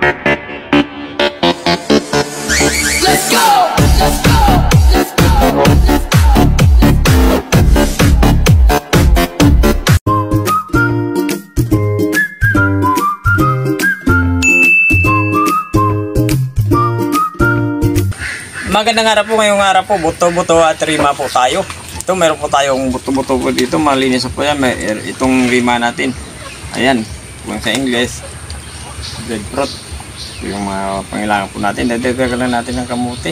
Let's go! Let's go! Let's go! Magandang araw po, ngayong araw po, buto-buto at rima po tayo. Ito, meron po tayong buto-buto po dito, malinis po yan. May itong rima natin. Ayan, kung sa English, breadfruit. Ito yung mga pangailangan po natin. Dadagdagan lang natin ng kamuti.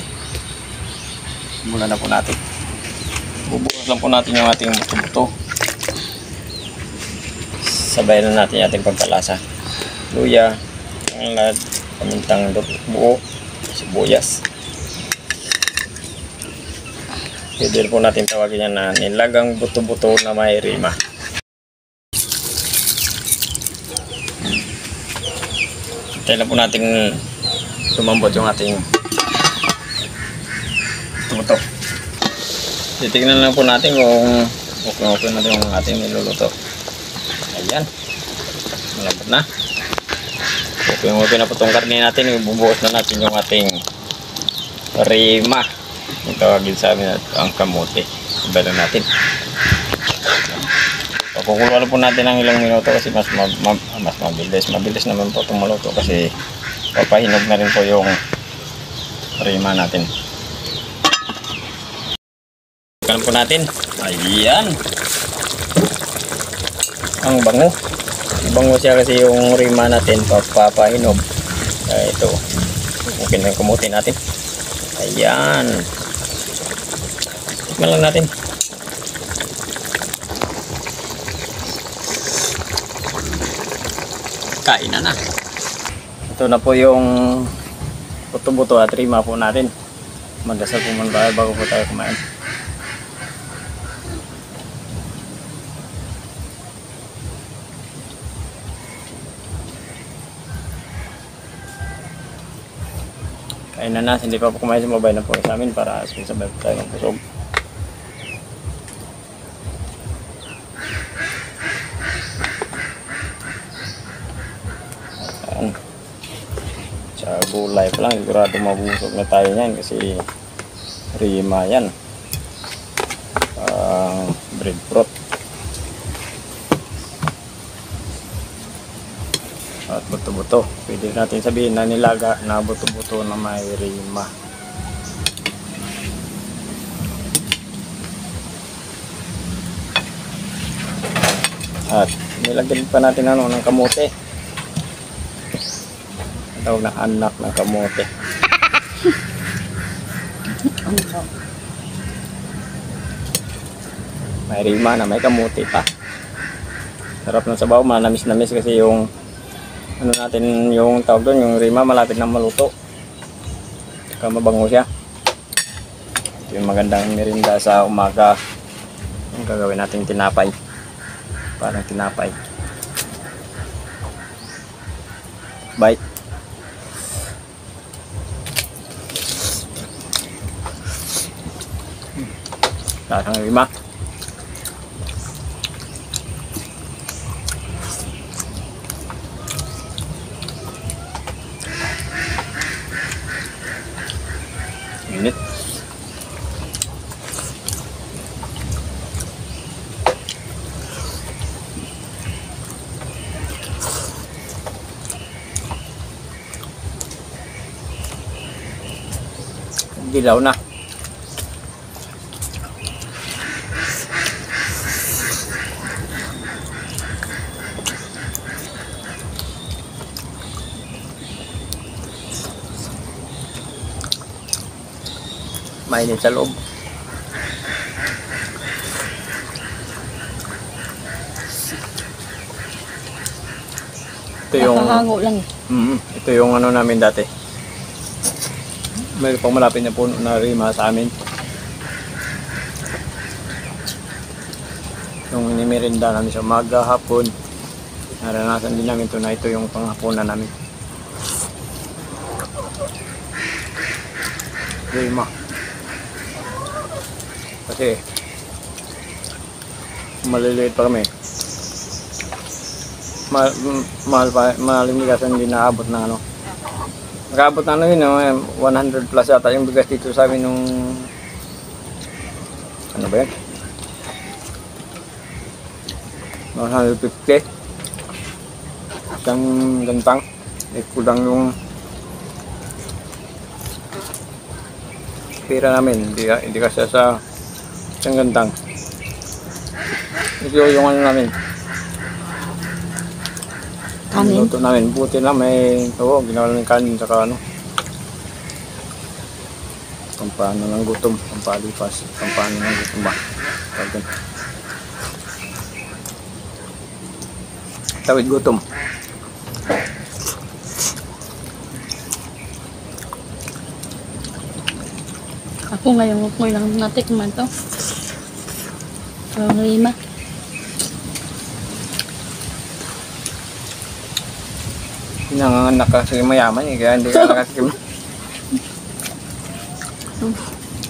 Mula na po natin. Bubukas lang po natin yung ating buto-buto. Sabayan na natin yung ating pagkalasa. Luya, tanglad, pamintang buo, sibuyas. Pwede po natin tawagin yan na nilagang buto-buto na may rima. Hintayin lang po natin lumambot yung ating buto-buto. Titignan lang po natin kung okay na yung ating niluluto. Ayan. Malambot na. Okay na po itong karne natin. Ibubuhos na natin yung ating rima. Yung tawagin sa amin ang kamote. Ibalan natin. Pakukulo po natin ng ilang minuto kasi mas mabilis. Mabilis naman po itong maluto kasi papahinog na rin po yung rima natin. Ikan po natin. Ayan. Ang bango. Bango siya kasi yung rima natin papahinog. Ito. Okay na yung kamote natin. Ayan. Tikman lang natin. Kain na. Ito na po yung buto-buto at rima po natin. Magdasal po muna tayo bago po tayo kumain. Kain na, hindi pa po kumain, sumabay na po sa amin para sabay po tayo ng busog. Ayan. Sa gulay pa lang, sigurado mabusog na tayo yan kasi rima yan. Breadfruit. At buto-buto. Pwede natin sabihin na nilaga na buto-buto na may rima. At nilagyan pa natin ng kamote. Ang tawag na anak ng kamote. May rima na may kamote pa. Sarap ng sabaw, manamis-namis kasi yung ano natin yung tawag doon, yung rima malapit na maluto. Saka mabango siya. Ito yung magandang merinda sa umaga. Yung gagawin natin tinapay. Parang tinapay. Bite. Lasang rima. Init. Dilaw na. Mainit sa loob. Ito yung nakahango lang eh. Ito yung ano namin dati. May pang malapit na puno na rima sa amin. Yung inimerinda namin sa umaga, hapon. Naranasan din namin ito na ito yung panghapunan namin. Rima. Kasi maliliit pa kami. Mahal pa, mahalimigasan hindi naabot ng ano, Nakaabot na ano yun, 100 plus yata yung bigas dito sa amin nung ano ba yun? 150 isang gantang kulang yung pera namin, hindi kasi sa isang gantang ito yung ano namin Kanin. luto namin, buti na may ginawa namin kanin saka ano pampano ng gutom, pampalipas pampano ng gutom ba pagod tawid gutom. Ako ngayon ko lang natikman to. Ang lima. Pinanganganak kasi mayaman eh, kaya hindi ka nakatikim.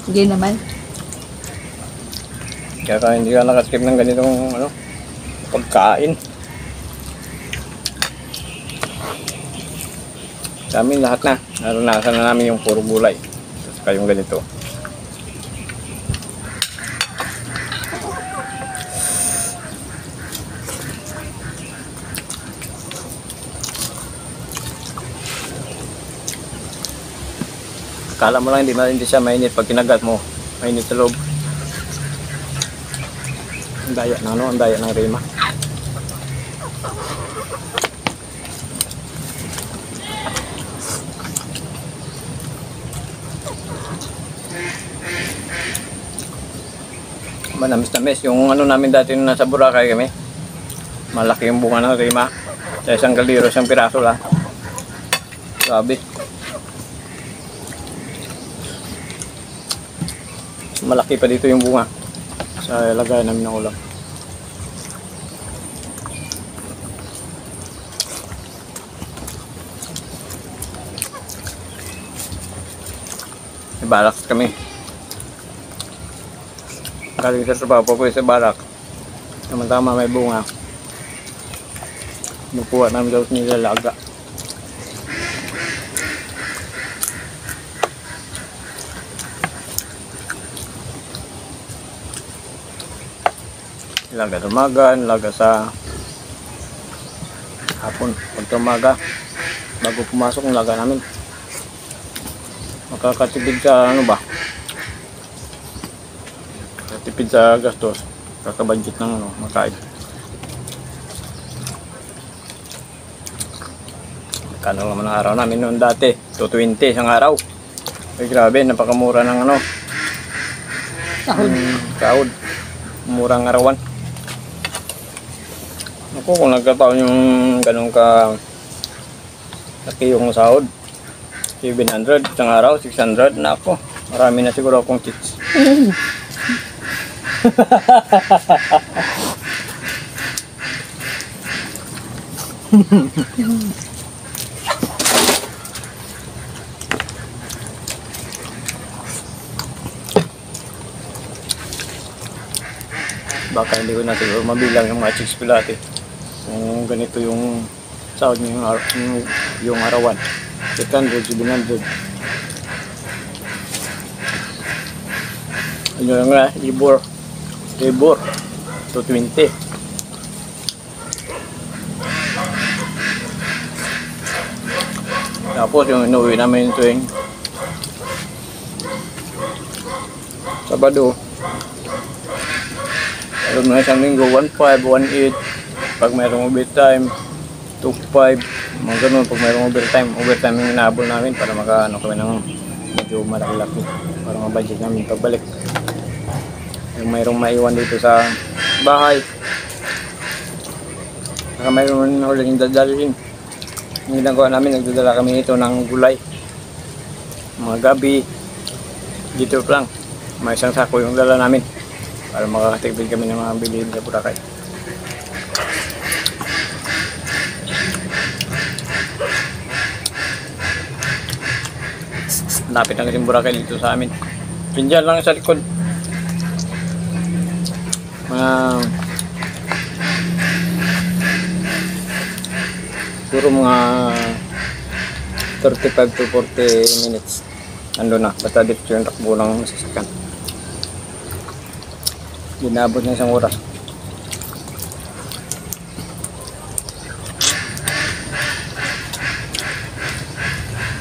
Hindi naman. Kaya hindi ka nakatikim ng ganitong ano, pagkain. Sa amin lahat na, naranasan na namin yung puro gulay. Saka yung ganito. Akala mo lang hindi siya mainit pag kinagat mo. Mainit sa loob. Ang daya na ano, ang daya ng rima. Manamis-namis. Yung ano namin dati nung nasa Boracay kami. Malaki yung bunga ng rima. Sa isang kaliro, isang piraso lang. Grabe. Malaki pa dito yung bunga. Sa lagay namin ng ulam. May barak kami. Galing sa trabaho po sa barak. Tama-tama may bunga. Nakuha namin daw nilalaga. Laga sa umaga, laga sa hapon. Pag umaga, bago pumasok ang laga namin. Makakatipid sa ano ba? Katipid sa gastos. Kakabudget ng ano, makain. Kano naman ang araw namin noon dati? 220 isang araw. Ay grabe, napakamura ng ano. Sahod. Sahod. Murang arawan. Ako kung nagkataon yung ganun ka laki yung sahod 700 isang araw, 600 na ako. Marami na siguro akong chicks. Baka hindi ko na siguro mabilang yung mga chicks ko dati. Kung ganito yung sahod niyo yung arawan. 600, 700. Ano lang nga, libor, 220. Tapos yung inuwi namin tuwing Sabado. Alam mo na isang linggo, 1.5, 1.8. Pag mayroong overtime, 2.5. Mga ganun, pag mayroong overtime yung inaabol namin para maka ano kami ng medyo malaki-laki. Para mabudget namin pagbalik. Yung mayroong maiwan dito sa bahay. Saka mayroong uling dadalhin. Yung ginagawa namin, nagdadala kami ito ng gulay. Mga gabi. Dito lang. May isang sako yung dala namin. Para makakatipid kami ng mga bilihin sa Boracay. Lapit lang kasi Boracay dito sa amin. Pindihan lang sa likod. Siguro mga 35 to 40 minutes. Ando na, basta dito yung takbo ng sasakyan. Ginabot na isang oras.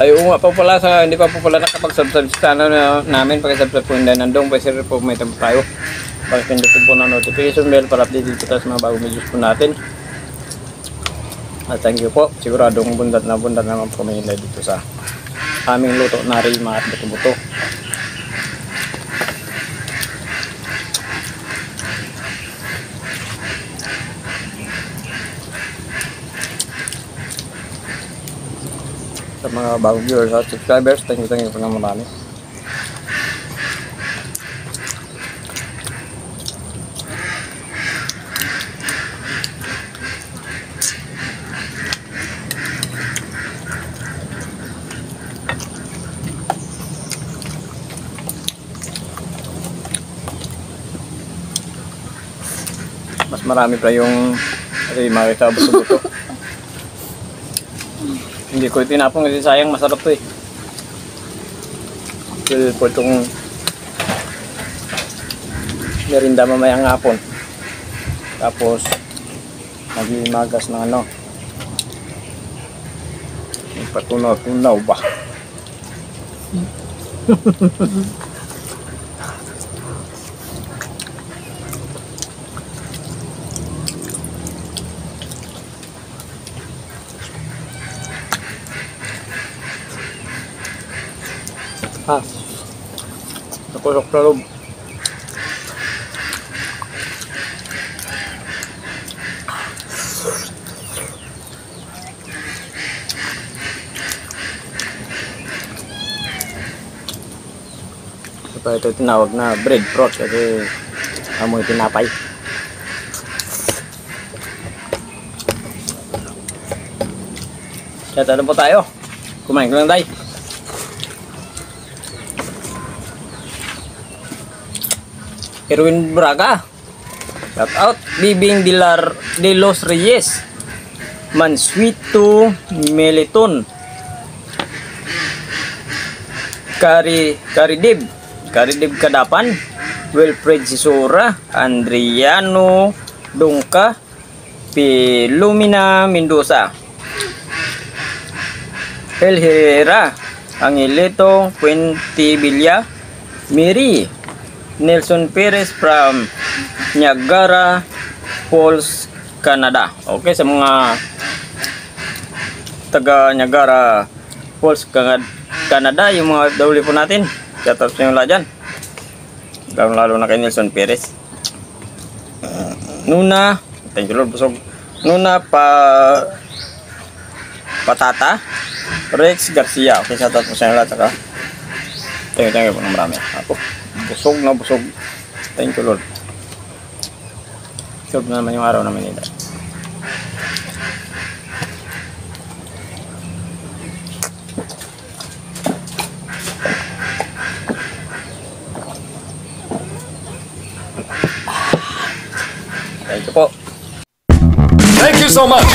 Ay, oo nga po pala sa, hindi pa po pala nakapag-subscribe sa channel namin. Pag-subscribe po hindi nandong, pwede rin po may tabo tayo. Pag-pindutin po ng notification bell para update dito tayo sa mga bagong videos po natin. At thank you po. Siguradong bundat naman po may nila dito sa aming luto na rima at buto-buto. Sa mga bagong viewers at subscribers, thank you po ng marami. Mas marami pa yung makita buto-buto. Hindi ko tinapong kasi sayang, masarap to eh. Feel po itong merinda mamayang hapon. Tapos magas na ano. Patunaw-tunaw ba? Nakusok sa loob. Ito tinawag na bread fruit kasi amoy tinapay. Kaya talo po tayo. Kumain ko lang tayo. Erwin Braga, shout out. Bibing de los Reyes, Mansuito Meliton, Caridib Kadapan, Wilfred Sisora, Andriano Dungka, Pilumina Mendoza, El Herrera, Angelito Fuentevilla, Miri Nelson Perez from Niagara Falls, Canada. Okay, sa mga taga Niagara Falls, Canada, yung mga dawli po natin, shoutout sa inyo lahat dyan. Lalo na kay Nelson Perez. Nuna, thank you Lord, busog. Nuna Patata, Rex Garcia. Okay, shoutout po sa inyo lahat. Saka thank you po ng marami. Ako busog na busog. Thank you Lord. Sure naman yung araw namin nila. Thank you po. Thank you so much.